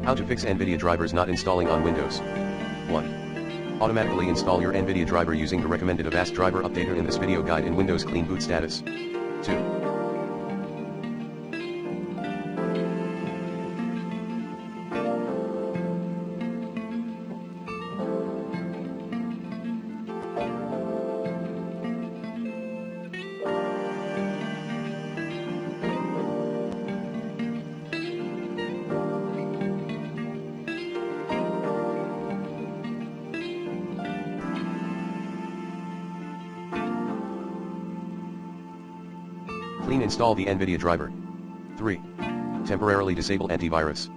How to fix NVIDIA drivers not installing on Windows. 1. Automatically install your NVIDIA driver using the recommended Avast driver updater in this video guide in Windows Clean Boot status. 2. Clean install the NVIDIA driver. 3. Temporarily disable antivirus.